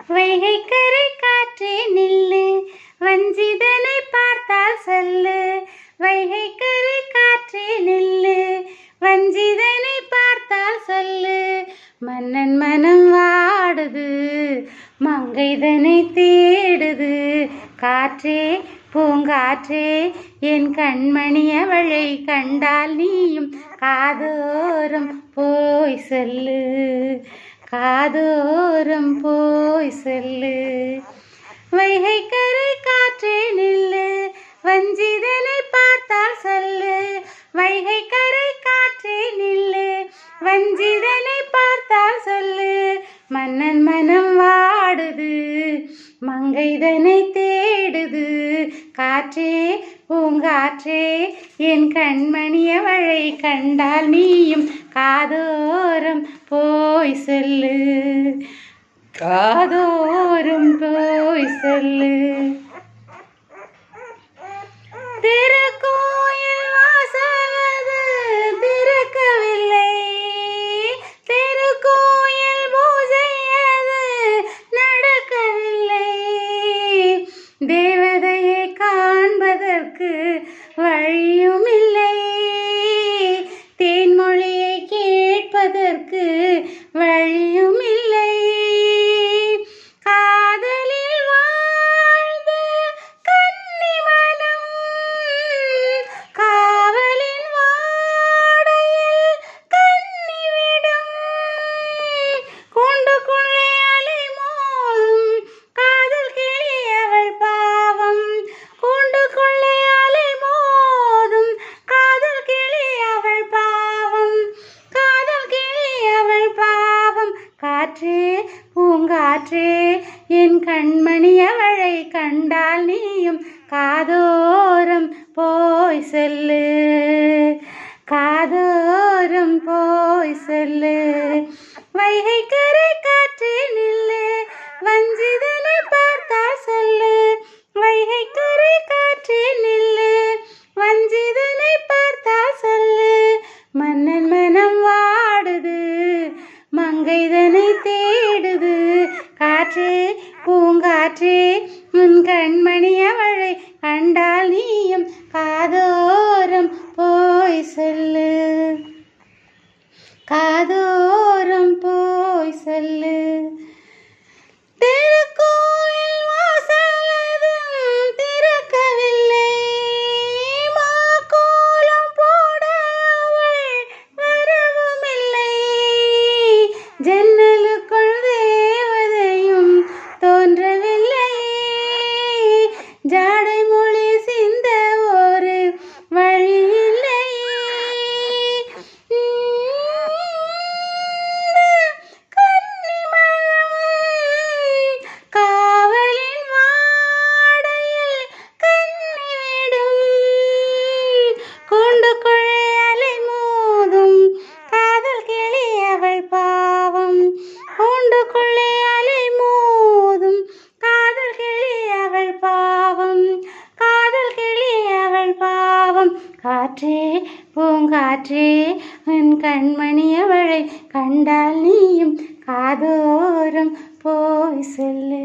வைகைக்கரை காற்றே நில்லு, வஞ்சிதனை பார்த்தால் சொல்லு. வைகைக்கரை காற்றே நில்லு, வஞ்சிதனை பார்த்தால் சொல்லு. மன்னன் மனம் வாடுது, மங்கைதனை தேடுது. காற்றே பூங்காற்றே என் கண்மணி அவளை கண்டால் நீயும் காதோரம் போய் சொல்லு. காதோரம் போய் சொல்லு. வைகைக்கரை காற்றே நில்லு, வஞ்சிதனை பார்த்தால் சொல்லு. வைகைக்கரை காற்றே நில்லு, வஞ்சிதனை பார்த்தால் சொல்லு. மன்னன் மனம் வாடுது, மங்கைதனை தேடுது. காற்றே பூங்காற்றே என் கண்மணி அவளை கண்டால் நீயும் காதோரம் போய் சொல்லு. காதோரம் போய் சொல்லு. திருக்கோயில் வாசலது திறக்கவில்லை, திருக்கோயில் பூஜையது நடக்கவில்லை. தேவதையை காண்பதற்கு வழியும் இல்லை, தேன்மொழியை கேட்பதற்கு வழியும் இல்லை. காதலில் வாழ்ந்த கன்னிமனம் காவலின் வாடையில் கன்னிவிடும். கூண்டுக்குள்ளே அலை மோதும் காதல் கிளி அவள் பாவம். கூண்டுக்குள்ளே அலை மோதும் காதல் கிளி அவள் பாவம். காதல் கிளி அவள் பாவம். காற்றே பூங்காற்றே என் கண்மணி அவளை கண்டால் நீயும் காதோரம் போய் சொல்லு. காதோரம் போய் சொல்லு. வைகைக்கரை காற்றே நில்லு, வஞ்சிதனை பார்த்தால் சொல்லு. வைகைக்கரை காற்றே நில்லு, வஞ்சிதனை பார்த்தால் சொல்லு. மன்னன் மனம் வாடுது, மங்கைதனை தேடுது. காற்றே பூங்காற்றே உன் கண்மணி அவளை கண்டால் நீயும் காதோரம் போய் சொல்லு. காதோரம் போய் சொல்லு. திருக்கோயில் வாசலது திறக்கவில்லை, மாக்கோலம் போட அவள் வரவுமில்லை. ஜன்னலுக்குள் தேவதையும் தோன்றவில்லை, ஜாடை மொழி சிந்த ஒரு வழி இல்லை. கன்னிமனம் காவலின் வாடையில் கன்னிவிடும். கூண்டுக்குள்ளே அலை மோதும் காதல் கிளி அவள் பாவம். கூண்டுக்குள்ளே அலை மோதும் காதல் கிளி அவள் பாவம். காதல் கிளி அவள் பாவம். காற்றே பூங்காற்றே உன் கண்மணி அவளை கண்டால் நீயும் காதோரம் போய் சொல்லு.